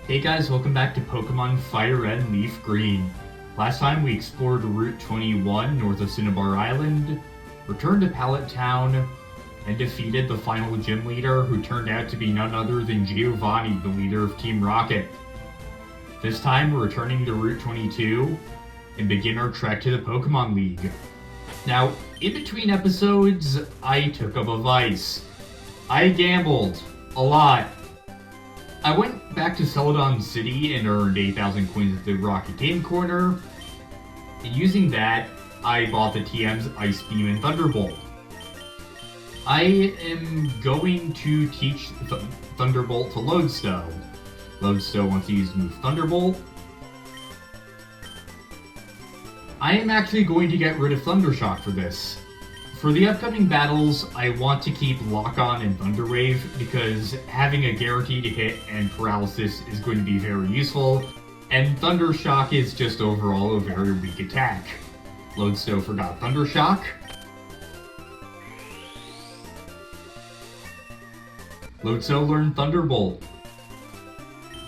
Hey guys, welcome back to Pokemon FireRed and LeafGreen. Last time we explored Route 21 north of Cinnabar Island, returned to Pallet Town, and defeated the final gym leader who turned out to be none other than Giovanni, the leader of Team Rocket. This time we're returning to Route 22 and begin our trek to the Pokémon League. Now, in between episodes, I took up a vice. I gambled. A lot. I went back to Celadon City and earned 8,000 coins at the Rocket Game Corner. And using that, I bought the TM's Ice Beam and Thunderbolt. I am going to teach Thunderbolt to Lodestone. Lodestone wants to use the move Thunderbolt. I am actually going to get rid of Thundershock for this. For the upcoming battles, I want to keep Lock-On and Thunder Wave because having a guaranteed hit and paralysis is going to be very useful, and Thundershock is just overall a very weak attack. Lodestone forgot Thundershock. Lodestone learned Thunderbolt.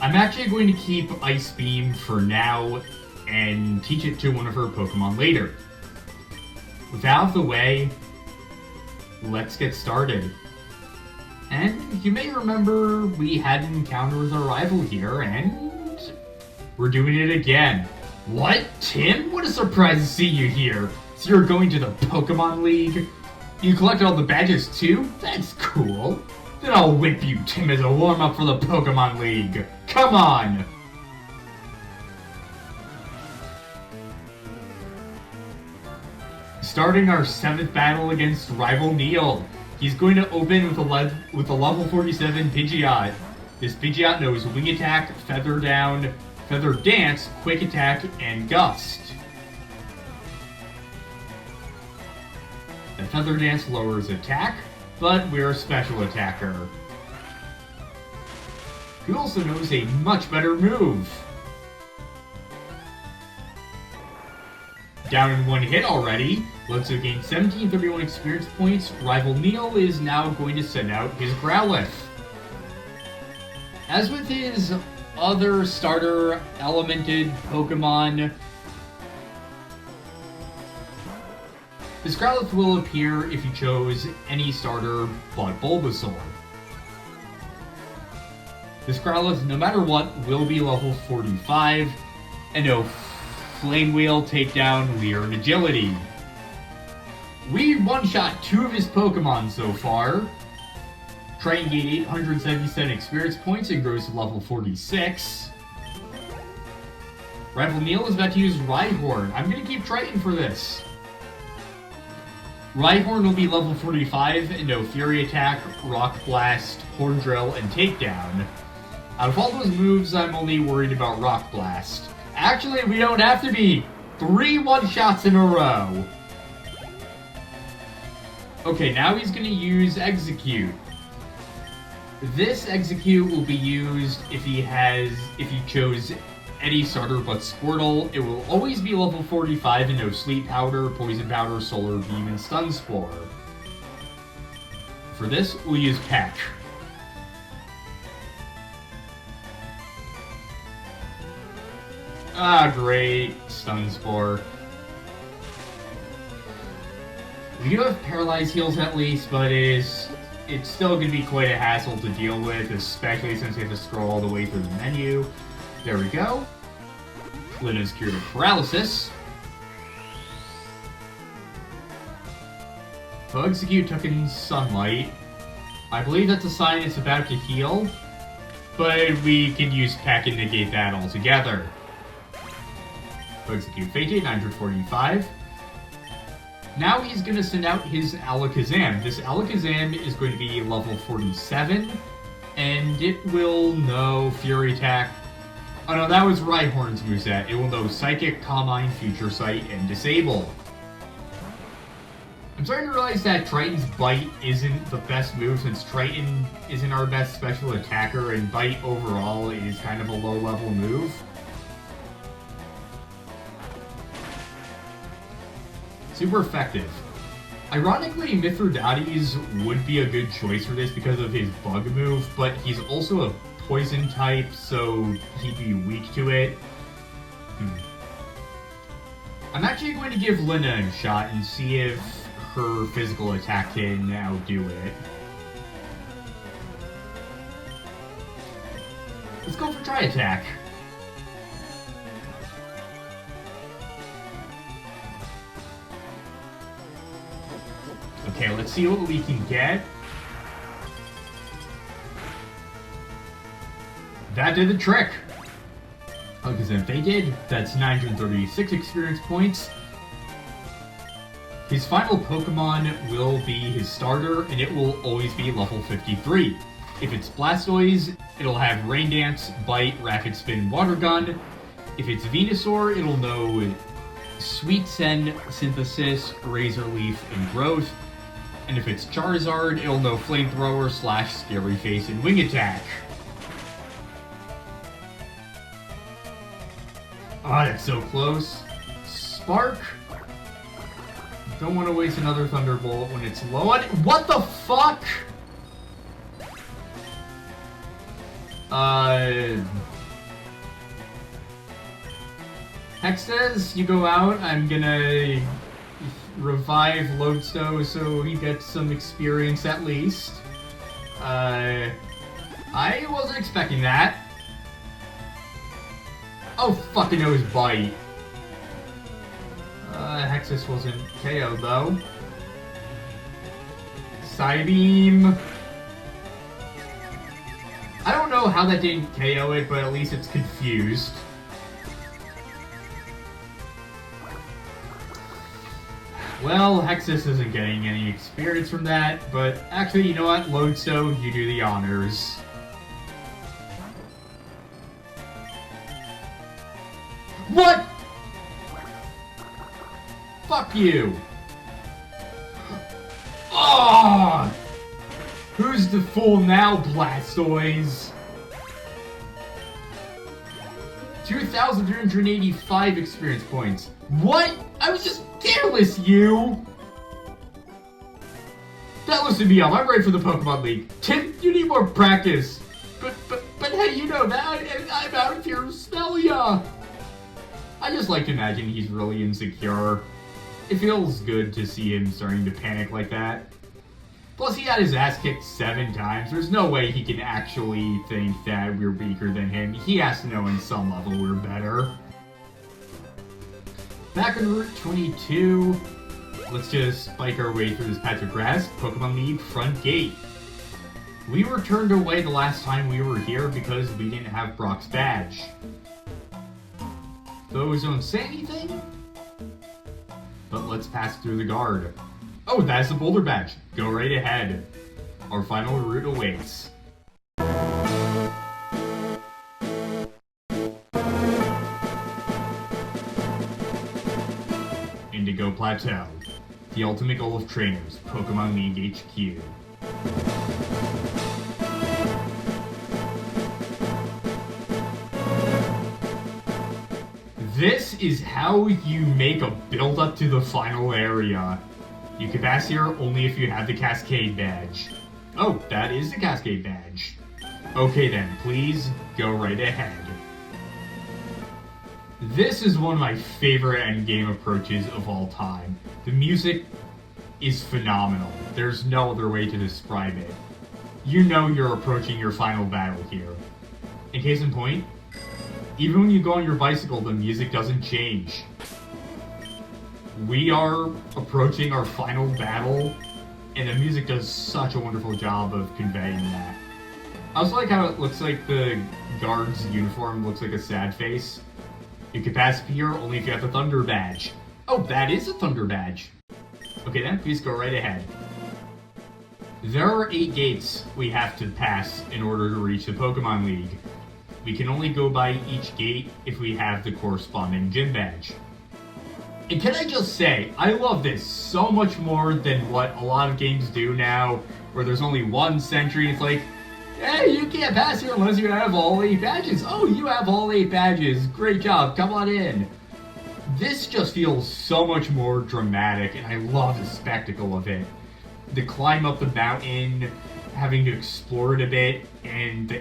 I'm actually going to keep Ice Beam for now and teach it to one of her Pokemon later. With that out of the way, let's get started. And you may remember we had an encounter with our rival here, and we're doing it again. What? Tim? What a surprise to see you here. So you're going to the Pokemon League? You collected all the badges too? That's cool. Then I'll whip you, Tim, as a warm-up for the Pokemon League. Come on! Starting our 7th battle against rival Neil. He's going to open with a level 47 Pidgeot. This Pidgeot knows Wing Attack, Feather Down, Feather Dance, Quick Attack, and Gust. The Feather Dance lowers attack, but we're a special attacker. He also knows a much better move. Down in one hit already, Lodestone gained 1731 experience points. Rival Neil is now going to send out his Growlithe. As with his other starter elemented Pokemon, this Growlithe will appear if you chose any starter but Bulbasaur. This Growlithe, no matter what, will be level 45, and no Flame Wheel, Takedown, Leer, and Agility. We one-shot 2 of his Pokemon so far. Triton gained 877 experience points and grows to level 46. Rival Neil is about to use Rhyhorn. I'm going to keep Triton for this. Rhyhorn will be level 45 and no Fury Attack, Rock Blast, Horn Drill, and Takedown. Out of all those moves, I'm only worried about Rock Blast. Actually, we don't have to be. 3 one-shots in a row. Okay, now he's going to use Execute. This Execute will be used if he chose any starter but Squirtle. It will always be level 45 and no Sleep Powder, Poison Powder, Solar Beam, and Stun Spore. For this, we'll use Peck. Ah, great. Stun Spore. We do have Paralyzed Heals at least, but it's still going to be quite a hassle to deal with, especially since we have to scroll all the way through the menu. There we go. Lina's cured of Paralysis. So Execute took in Sunlight. I believe that's a sign it's about to heal, but we can use Peck and negate that altogether. Execute Fate, 945. Now he's going to send out his Alakazam. This Alakazam is going to be level 47, and it will know Fury Attack. Oh no, that was Rhyhorn's moveset. It will know Psychic, Calm Mind, Future Sight, and Disable. I'm starting to realize that Triton's Bite isn't the best move since Triton isn't our best special attacker, and Bite overall is kind of a low-level move. Super effective. Ironically, Mithridates would be a good choice for this because of his bug move, but he's also a poison type, so he'd be weak to it. I'm actually going to give Lina a shot and see if her physical attack can outdo it. Let's go for Tri Attack. Okay, let's see what we can get. That did the trick. Because if they did, that's 936 experience points. His final Pokemon will be his starter, and it will always be level 53. If it's Blastoise, it'll have Rain Dance, Bite, Rapid Spin, Water Gun. If it's Venusaur, it'll know Sweet Scent, Synthesis, Razor Leaf, and Growth. And if it's Charizard, it'll know Flamethrower / Scary Face and Wing Attack. Ah, that's so close. Spark. Don't want to waste another Thunderbolt when it's low on it. What the fuck? Hex says, you go out, I'm gonna revive Lodestone so he gets some experience at least. I wasn't expecting that. Oh, fucking nose bite. Hexus wasn't KO'd though. Psybeam. I don't know how that didn't KO it, but at least it's confused. Well, Hexus isn't getting any experience from that, but actually, you know what? Lodestone, you do the honors. What? Fuck you. Oh! Who's the fool now, Blastoise? 2,385 experience points. What? I was just careless, you! That looks to be all. I'm ready for the Pokemon League. Tim, you need more practice. But hey, you know that I'm out here to smell ya. I just like to imagine he's really insecure. It feels good to see him starting to panic like that. Plus, he had his ass kicked 7 times. There's no way he can actually think that we're weaker than him. He has to know in some level we're better. Back on Route 22, let's just spike our way through this patch of grass. Pokemon League front gate. We were turned away the last time we were here because we didn't have Brock's badge. Those don't say anything, but let's pass through the guard. Oh, that's the Boulder badge. Go right ahead. Our final route awaits. Indigo Plateau. The ultimate goal of trainers. Pokemon League HQ. This is how you make a build-up to the final area. You can pass here only if you have the Cascade badge. Oh, that is the Cascade badge. Okay then, please go right ahead. This is one of my favorite endgame approaches of all time. The music is phenomenal. There's no other way to describe it. You know you're approaching your final battle here. In case in point, even when you go on your bicycle, the music doesn't change. We are approaching our final battle, and the music does such a wonderful job of conveying that. I also like how it looks like the guard's uniform looks like a sad face. You can pass here only if you have the Thunder badge. Oh, that is a Thunder badge. Okay then, please go right ahead. There are 8 gates we have to pass in order to reach the Pokemon League. We can only go by each gate if we have the corresponding gym badge. And can I just say, I love this so much more than what a lot of games do now, where there's only one sentry. It's like, hey, you can't pass here unless you have all 8 badges. Oh, you have all 8 badges. Great job. Come on in. This just feels so much more dramatic, and I love the spectacle of it. The climb up the mountain, having to explore it a bit, and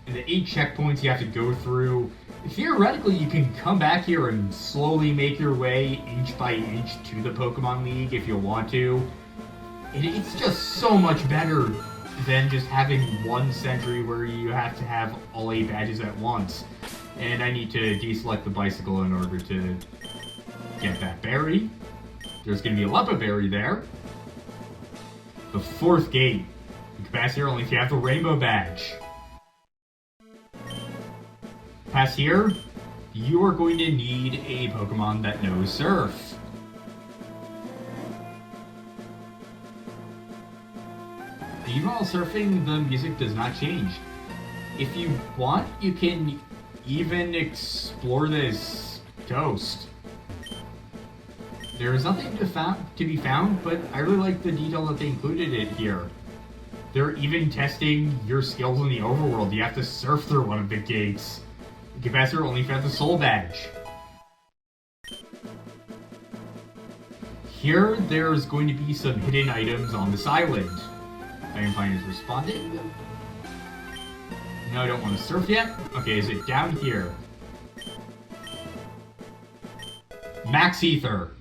and the 8 checkpoints you have to go through. Theoretically, you can come back here and slowly make your way inch by inch to the Pokemon League if you want to. It's just so much better than just having one sentry where you have to have all 8 badges at once. And I need to deselect the bicycle in order to get that berry. There's going to be a Leppa berry there. The 4th gate. You can pass here only if you have the rainbow badge. Pass here, you are going to need a Pokemon that knows Surf. Even while surfing, the music does not change. If you want, you can even explore this coast. There is nothing to be found, but I really like the detail that they included it here. They're even testing your skills in the overworld. You have to surf through one of the gates. You can pass through only if you have the soul badge. Here, there's going to be some hidden items on this island. I can find is responding. No, I don't want to surf yet. Okay, is it down here? Max Ether.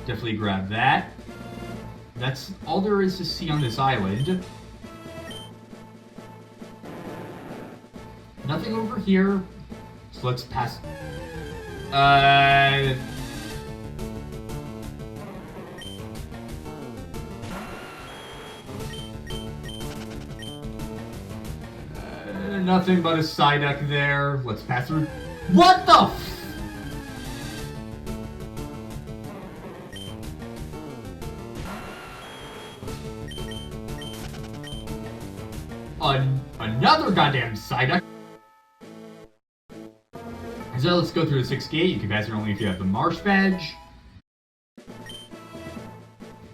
Definitely grab that. That's all there is to see on this island. Nothing over here. So let's pass. Nothing but a Psyduck there. Let's pass through. What the another goddamn Psyduck. So let's go through the 6th gate. You can pass here only if you have the Marsh badge.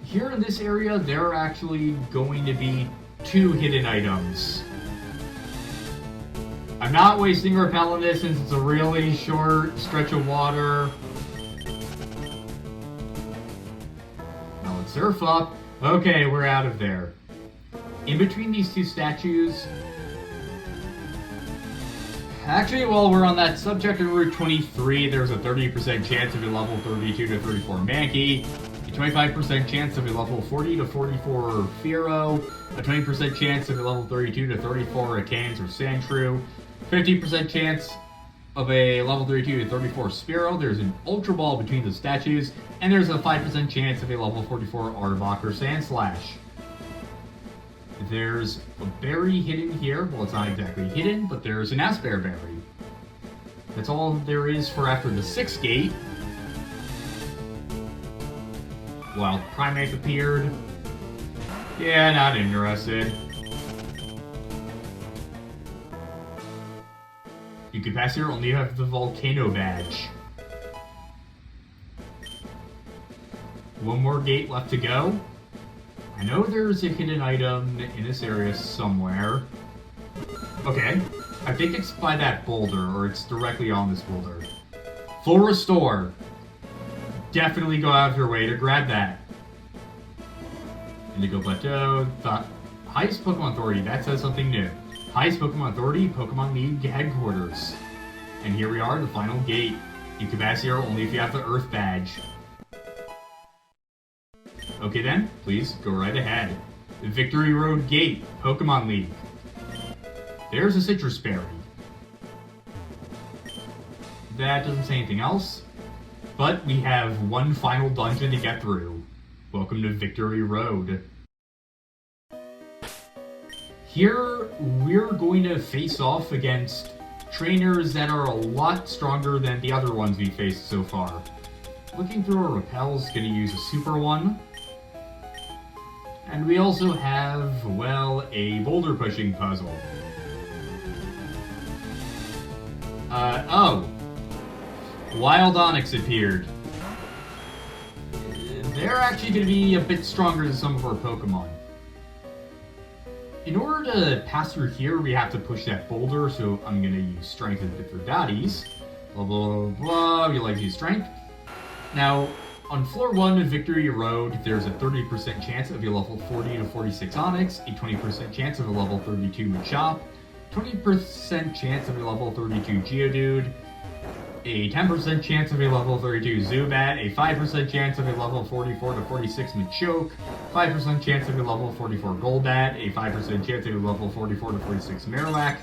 Here in this area, there are actually going to be 2 hidden items. I'm not wasting Repel on this since it's a really short stretch of water. Now let's surf up. Okay, we're out of there. In between these 2 statues... Actually, while we're on that subject of Route 23, there's a 30% chance of a level 32 to 34 Mankey, a 25% chance of a level 40 to 44 Fearow, a 20% chance of a level 32 to 34 Akans or Sandshrew, 50% chance of a level 32 to 34 Spearow. There's an Ultra Ball between the statues, and there's a 5% chance of a level 44 Arbok or Sandslash. There's a berry hidden here. Well, it's not exactly hidden, but there's an Aspear berry. That's all there is for after the 6th gate. Wild Primeape appeared. Yeah, not interested. You can pass here only if you have the Volcano badge. One more gate left to go. I know there's a hidden item in this area somewhere. Okay, I think it's by that boulder, or it's directly on this boulder. Full Restore. Definitely go out of your way to grab that. Indigo Plateau. The highest Pokemon Authority, that says something new. Highest Pokemon Authority, Pokemon League headquarters. And here we are, the final gate. You can pass here only if you have the Earth badge. Okay then, please go right ahead. Victory Road Gate, Pokemon League. There's a Citrus Berry. That doesn't say anything else. But we have one final dungeon to get through. Welcome to Victory Road. Here, we're going to face off against trainers that are a lot stronger than the other ones we faced so far. Looking through our repels, gonna use a super one. And we also have, well, a boulder pushing puzzle. Oh. Wild Onix appeared. They're actually gonna be a bit stronger than some of our Pokemon. In order to pass through here, we have to push that boulder, so I'm going to use Strength and Mithridates. Blah, blah, blah, blah. We like to use Strength. Now, on floor 1 of Victory Road, there's a 30% chance of a level 40 to 46 Onix, a 20% chance of a level 32 Machop, 20% chance of a level 32 Geodude, a 10% chance of a level 32 Zubat, a 5% chance of a level 44 to 46 Machoke, 5% chance of a level 44 Golbat, a 5% chance of a level 44 to 46 Marowak,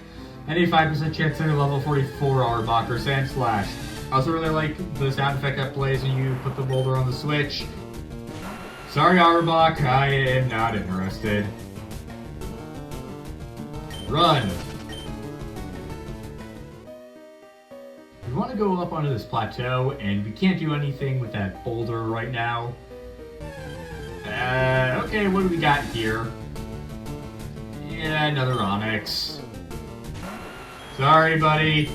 and a 5% chance of a level 44 Arbok or Sandslash. I also really like the sound effect that plays when you put the boulder on the switch. Sorry Arbok, I am not interested. Run! We want to go up onto this plateau, and we can't do anything with that boulder right now. Okay, what do we got here? Yeah, another Onyx. Sorry, buddy.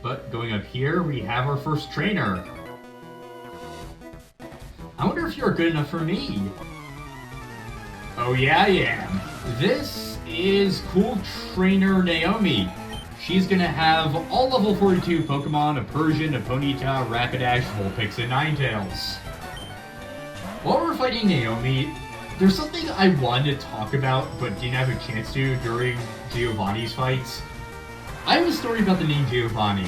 But going up here, we have our first trainer. I wonder if you're good enough for me. Oh yeah, I am. This is cool trainer Naomi. She's gonna have all level 42 Pokemon, a Persian, a Ponyta, Rapidash, Vulpix, and Ninetales. While we're fighting Naomi, there's something I wanted to talk about but didn't have a chance to during Giovanni's fights. I have a story about the name Giovanni.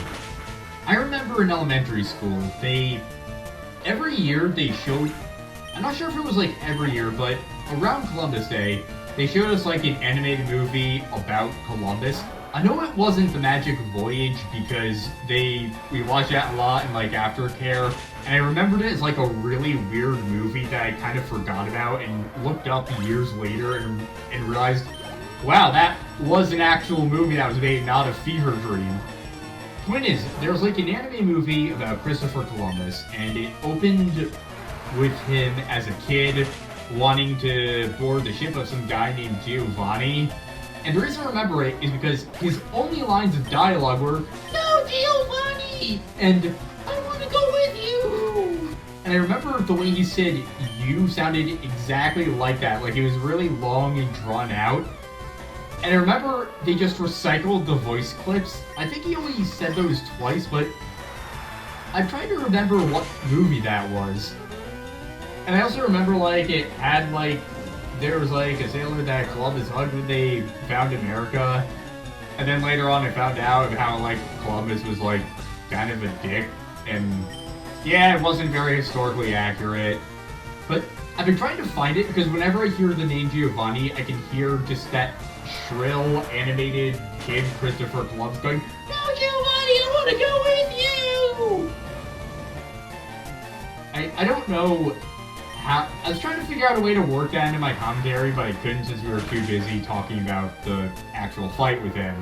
I remember in elementary school, every year they showed, I'm not sure if it was like every year, but around Columbus Day, they showed us like an animated movie about Columbus. I know it wasn't The Magic Voyage because we watched that a lot in like aftercare, and I remembered it as like a really weird movie that I kind of forgot about and looked up years later and realized, wow, that was an actual movie that was made, not a fever dream. Point is, there was like an anime movie about Christopher Columbus, and it opened with him as a kid wanting to board the ship of some guy named Giovanni. And the reason I remember it is because his only lines of dialogue were, "No, Giovanni!" and "I want to go with you!" And I remember the way he said "you" sounded exactly like that. Like it was really long and drawn out. And I remember they just recycled the voice clips. I think he only said those twice, but I'm trying to remember what movie that was. And I also remember, like, it had, like, there was, like, a sailor that Columbus hugged when they found America. And then later on I found out how, like, Columbus was, like, kind of a dick. And, yeah, it wasn't very historically accurate. But I've been trying to find it because whenever I hear the name Giovanni, I can hear just that shrill, animated kid, Christopher Columbus, going, "No, Giovanni, I want to go with you!" I don't know how. I was trying to figure out a way to work that into my commentary, but I couldn't since we were too busy talking about the actual fight with him.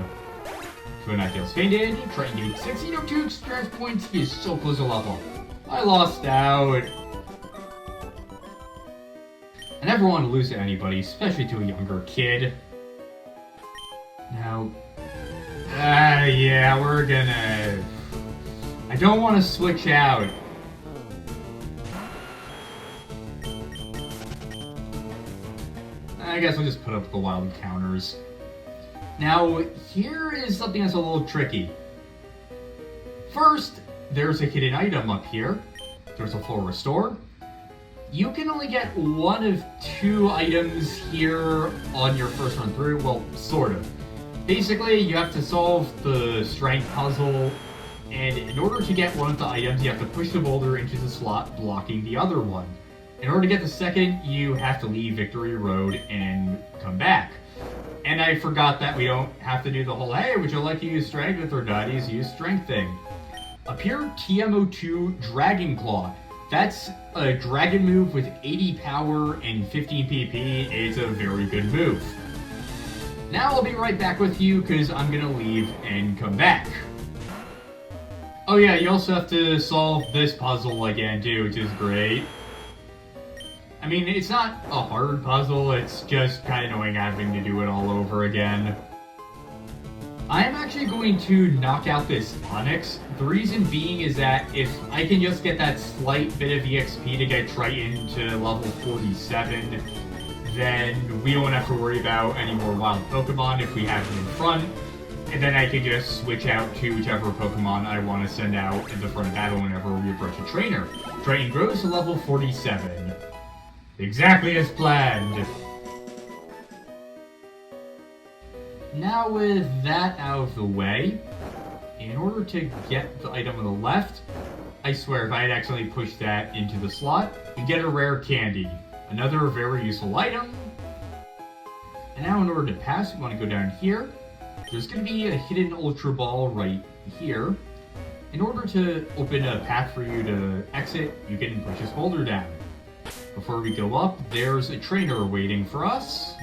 So Ninetales fainted, trying to get 1602 experience points. He is so close to level. I lost out. I never want to lose to anybody, especially to a younger kid. Now, yeah, we're gonna... I don't want to switch out. I guess I'll just put up the wild counters. Now, here is something that's a little tricky. First, there's a hidden item up here. There's a full restore. You can only get one of two items here on your first run through. Well, sort of. Basically, you have to solve the strength puzzle, and in order to get one of the items, you have to push the boulder into the slot blocking the other one. In order to get the second, you have to leave Victory Road and come back. And I forgot that we don't have to do the whole, "Hey, would you like to use strength with or not use strength" thing. Up here, TMO2 Dragon Claw. That's a dragon move with 80 power and 15 PP. It's a very good move. Now I'll be right back with you because I'm gonna leave and come back. Oh yeah, you also have to solve this puzzle again too, which is great. I mean, it's not a hard puzzle, it's just kind of annoying having to do it all over again. I am actually going to knock out this Onyx. The reason being is that if I can just get that slight bit of EXP to get Triton to level 47, then we don't have to worry about any more wild Pokemon if we have them in front. And then I can just switch out to whichever Pokemon I want to send out in the front of battle whenever we approach a trainer. Triton grows to level 47. Exactly as planned. Now with that out of the way, in order to get the item on the left, I swear if I had accidentally pushed that into the slot, you get a rare candy. Another very useful item. And now in order to pass, we want to go down here. There's going to be a hidden Ultra Ball right here. In order to open a path for you to exit, you can push this boulder down. Before we go up, there's a trainer waiting for us.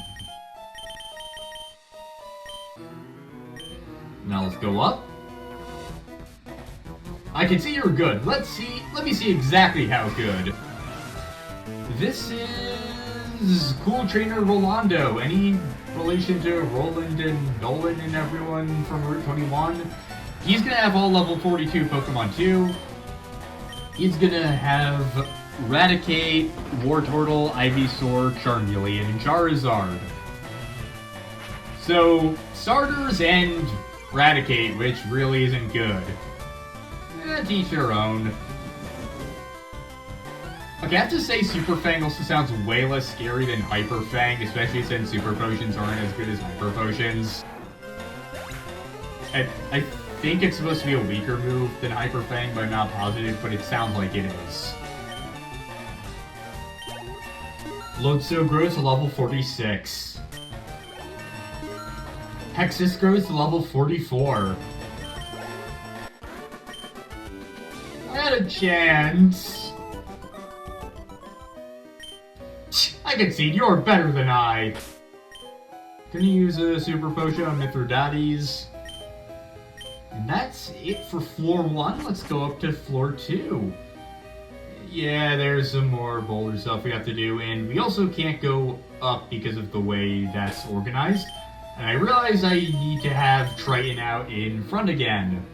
Now let's go up. I can see you're good. Let me see exactly how good. This is cool trainer Rolando. Any relation to Roland and Nolan and everyone from Route 21? He's gonna have all level 42 Pokemon too. He's gonna have Raticate, Wartortle, Ivysaur, Charmeleon, and Charizard. So, starters and Raticate, which really isn't good. To each their own. Okay, I have to say Super Fang also sounds way less scary than Hyper Fang, especially since Super Potions aren't as good as Hyper Potions. I think it's supposed to be a weaker move than Hyper Fang, but I'm not positive, but it sounds like it is. Lotso grows to level 46. Hexus grows to level 44. I had a chance. I concede, you're better than I. Gonna use a Super Potion on Mithridates. And that's it for floor 1. Let's go up to floor 2. Yeah, there's some more boulder stuff we have to do, and we also can't go up because of the way that's organized. And I realize I need to have Triton out in front again.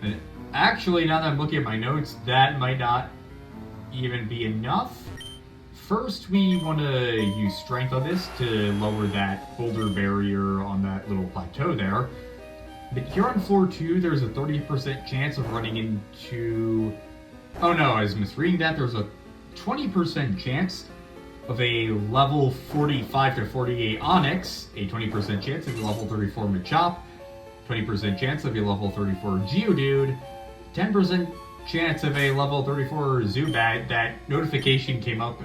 And actually, now that I'm looking at my notes, that might not even be enough. First, we want to use strength on this to lower that boulder barrier on that little plateau there. But here on floor 2, there's a 30% chance of running into... Oh no, I was misreading that. There's a 20% chance of a level 45 to 48 Onix, a 20% chance of a level 34 Machop, 20% chance of a level 34 Geodude, 10% chance of a level 34 Zubat. That notification came up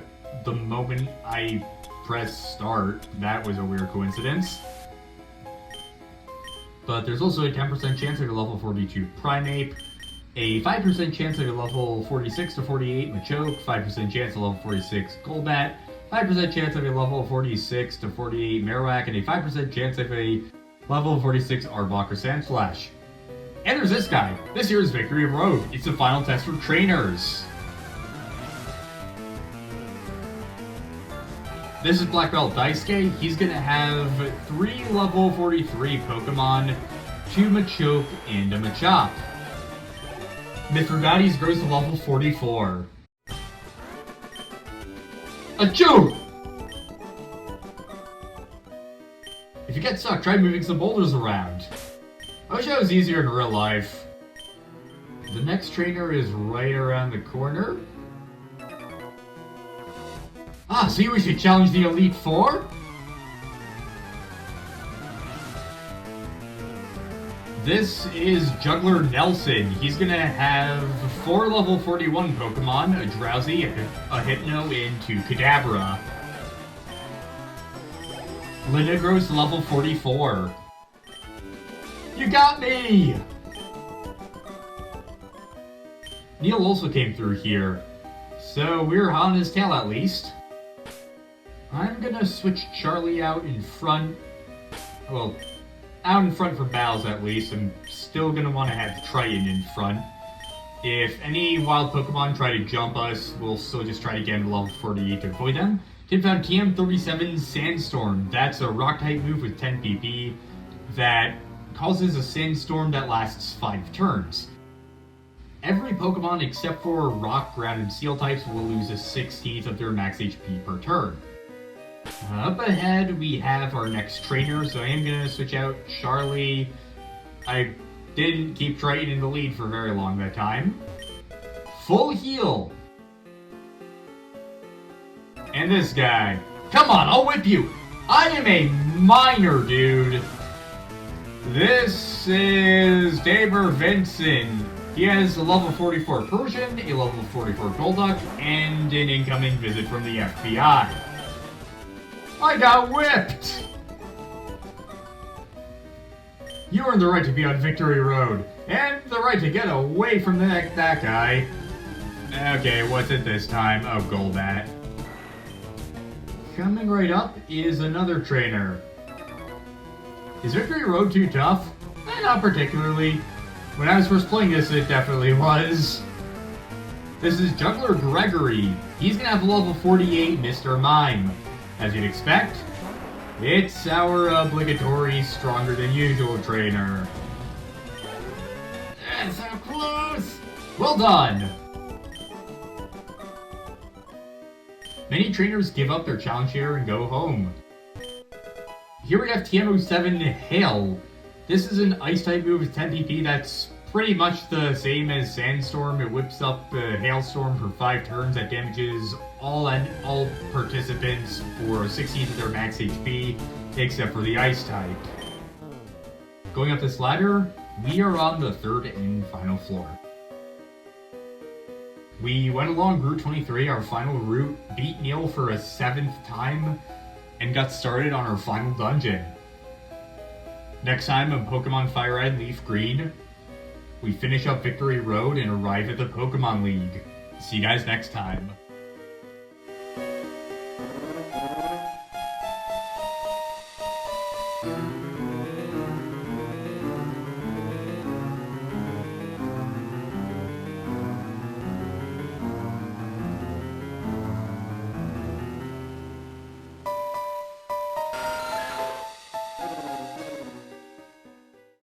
the moment I pressed start. That was a weird coincidence. But there's also a 10% chance of a level 42 Primeape, a 5% chance of a level 46 to 48 Machoke, 5% chance of level 46 Golbat, 5% chance of a level 46 to 48 Marowak, and a 5% chance of a level 46 Arbok or Sandslash. And there's this guy. This year's Victory Road. It's the final test for trainers. This is Black Belt Daisuke. He's gonna have 3 level 43 Pokemon, 2 Machoke, and a Machop. Mithridates grows to level 44. Achoo! If you get stuck, try moving some boulders around. I wish that was easier in real life. The next trainer is right around the corner. Ah, see, we should challenge the Elite Four? This is Juggler Nelson. He's gonna have 4 level 41 Pokemon, a Drowsy, a Hypno, and 2 Kadabra. Linda grows to level 44. You got me! Neil also came through here, so we're on his tail at least. I'm gonna switch Charlie out in front. Well, out in front for battles at least. I'm still gonna want to have Triton in front. If any wild Pokemon try to jump us, we'll still just try to get into level 48 to avoid them. Tim found TM37 Sandstorm. That's a rock-type move with 10 PP that causes a sandstorm that lasts 5 turns. Every Pokemon except for rock, ground, and steel types will lose a 16th of their max HP per turn. Up ahead, we have our next trainer, so I am going to switch out Charlie. I didn't keep Triton in the lead for very long that time. Full heal! And this guy. Come on, I'll whip you! I am a minor, dude! This is Daber Vincent. He has a level 44 Persian, a level 44 Golduck, and an incoming visit from the FBI. I got whipped! You earned the right to be on Victory Road, and the right to get away from that guy. Okay, what's it this time? Oh, Golbat. Coming right up is another trainer. Is Victory Road too tough? Not particularly. When I was first playing this, it definitely was. This is Juggler Gregory. He's gonna have level 48 Mr. Mime. As you'd expect, it's our obligatory stronger than usual trainer. So close! Well done! Many trainers give up their challenge here and go home. Here we have TM07 Hail. This is an Ice-type move with 10 PP that's pretty much the same as Sandstorm. It whips up the Hailstorm for 5 turns that damages all participants for 16th of their max HP, except for the Ice-type. Going up this ladder, we are on the 3rd and final floor. We went along Route 23, our final route, beat Neil for a 7th time, and got started on our final dungeon. Next time on Pokemon FireRed LeafGreen, we finish up Victory Road and arrive at the Pokémon League. See you guys next time.